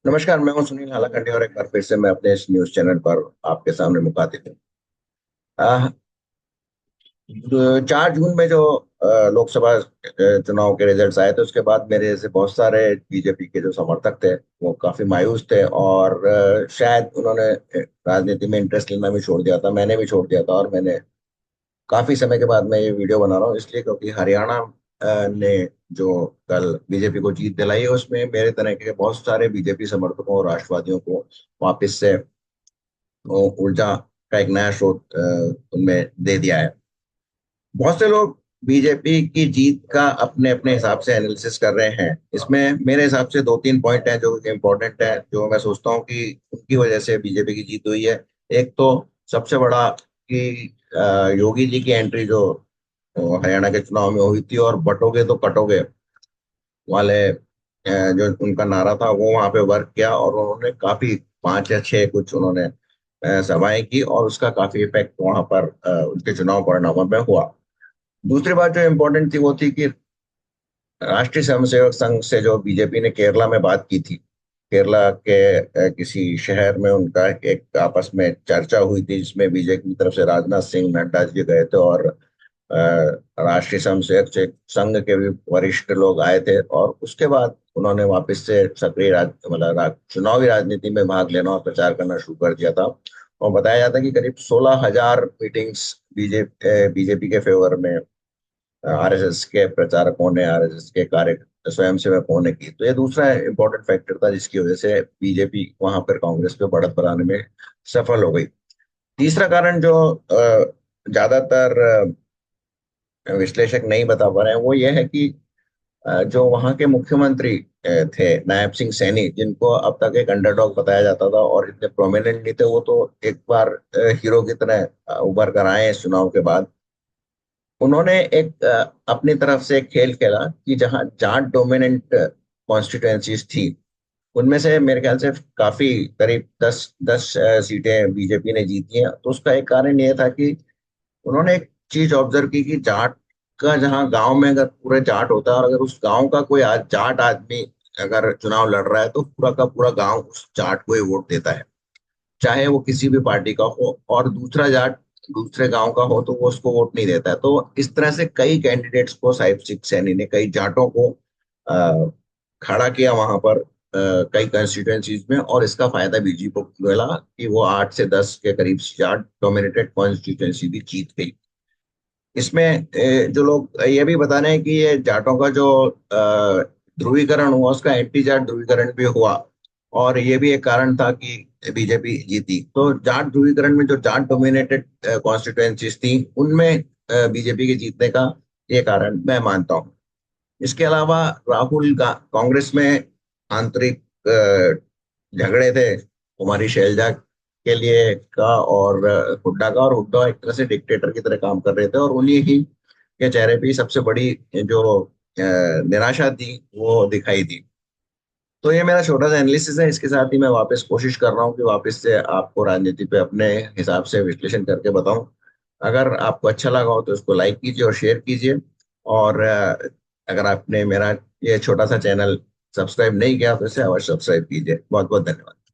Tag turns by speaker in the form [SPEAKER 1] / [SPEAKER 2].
[SPEAKER 1] नमस्कार, मैं हूं सुनील हालाखंडे और एक बार फिर से मैं अपने इस न्यूज चैनल पर आपके सामने मुखातिब हूँ। आह, 4 जून में जो लोकसभा चुनाव के रिजल्ट्स आए थे उसके बाद मेरे जैसे बहुत सारे बीजेपी के जो समर्थक थे वो काफी मायूस थे और शायद उन्होंने राजनीति में इंटरेस्ट लेना भी छोड़ दिया था। मैंने भी छोड़ दिया था और मैंने काफी समय के बाद मैं ये वीडियो बना रहा हूँ इसलिए क्योंकि हरियाणा ने जो कल बीजेपी को जीत दिलाई है उसमें मेरे तरह के बहुत सारे बीजेपी समर्थकों और राष्ट्रवादियों को वापस से वो ऊर्जा का एक नया स्रोत उनमें दे दिया है। बहुत से लोग बीजेपी की जीत का अपने अपने हिसाब से एनालिसिस कर रहे हैं। इसमें मेरे हिसाब से 2-3 पॉइंट हैं जो इम्पोर्टेंट है, जो मैं सोचता हूँ कि उनकी वजह से बीजेपी की जीत हुई है। एक तो सबसे बड़ा कि योगी जी की एंट्री जो हरियाणा के चुनाव में हुई थी और बटोगे तो कटोगे वाले जो उनका नारा था वो वहां पे वर्क किया और उन्होंने काफी 5 या 6 कुछ उन्होंने सभाएं की और उसका काफी इफेक्ट वहां पर उनके चुनाव परिणामों में हुआ। दूसरी बात जो इम्पोर्टेंट थी वो थी कि राष्ट्रीय स्वयंसेवक संघ से जो बीजेपी ने केरला में बात की थी, केरला के किसी शहर में उनका एक आपस में चर्चा हुई थी जिसमें बीजेपी की तरफ से राजनाथ सिंह, नड्डा जी गए थे और अ, राष्ट्रीय स्वयंसेवक संघ के भी वरिष्ठ लोग आए थे और उसके बाद उन्होंने वापस से सक्रिय चुनावी राजनीति में भाग लेना और प्रचार करना शुरू कर दिया था। और बताया जाता है कि करीब 16,000 मीटिंग्स बीजेपी के फेवर में आरएसएस के प्रचारकों ने, आरएसएस के कार्य स्वयंसेवकों ने की। तो ये दूसरा इंपॉर्टेंट फैक्टर था जिसकी वजह से बीजेपी वहां पर कांग्रेस पे बढ़त बनाने में सफल हो गई। तीसरा कारण जो ज्यादातर विश्लेषक नहीं बता पा रहे हैं वो ये है कि जो वहां के मुख्यमंत्री थे नायब सिंह सैनी, जिनको अब तक एक अंडरडॉग बताया जाता था और इतने प्रोमिनेंट नहीं थे, वो तो एक बार हीरो की तरह उभर कर आए इस चुनाव के बाद। उन्होंने एक अपनी तरफ से एक खेल खेला कि जहां जाट डोमिनेंट कॉन्स्टिट्युएंसीज थी उनमें से मेरे ख्याल से काफी करीब 10 10 सीटें बीजेपी ने जीती हैं। तो उसका एक कारण ये था कि उन्होंने एक चीज ऑब्जर्व की कि जाट का जहाँ गांव में अगर पूरे जाट होता है और अगर उस गांव का कोई आज जाट आदमी अगर चुनाव लड़ रहा है तो पूरा का पूरा गांव उस जाट को ही वोट देता है, चाहे वो किसी भी पार्टी का हो। और दूसरा जाट दूसरे गांव का हो तो वो उसको वोट नहीं देता है। तो इस तरह से कई कैंडिडेट्स को साहिब सिंह सैनी ने कई जाटों को अ, खड़ा किया वहां पर कई कंस्टिट्यूएंसीज में और इसका फायदा बीजेपी को मिला कि वो 8 से 10 के करीब जाट डोमिनेटेड कॉन्स्टिट्यूएंसी भी जीत गई। इसमें जो लोग ये भी बता रहे हैं कि ये जाटों का जो ध्रुवीकरण हुआ उसका एंटी जाट ध्रुवीकरण भी हुआ और ये भी एक कारण था कि बीजेपी जीती। तो जाट ध्रुवीकरण में जो जाट डोमिनेटेड कॉन्स्टिट्यूएंसीज थी उनमें बीजेपी के जीतने का ये कारण मैं मानता हूँ। इसके अलावा कांग्रेस में आंतरिक झगड़े थे कुमारी शैलजा के लिए का और हुड्डा का, और हुड्डा एक तरह से डिक्टेटर की तरह काम कर रहे थे और उन्हीं ही के चेहरे पे सबसे बड़ी जो निराशा थी वो दिखाई दी। तो ये मेरा छोटा सा एनालिसिस है। इसके साथ ही मैं वापस कोशिश कर रहा हूँ कि वापस से आपको राजनीति पे अपने हिसाब से विश्लेषण करके बताऊं। अगर आपको अच्छा लगा हो तो इसको लाइक कीजिए और शेयर कीजिए। और अगर आपने मेरा ये छोटा सा चैनल सब्सक्राइब नहीं किया तो इसे अवश्य सब्सक्राइब कीजिए। बहुत बहुत धन्यवाद।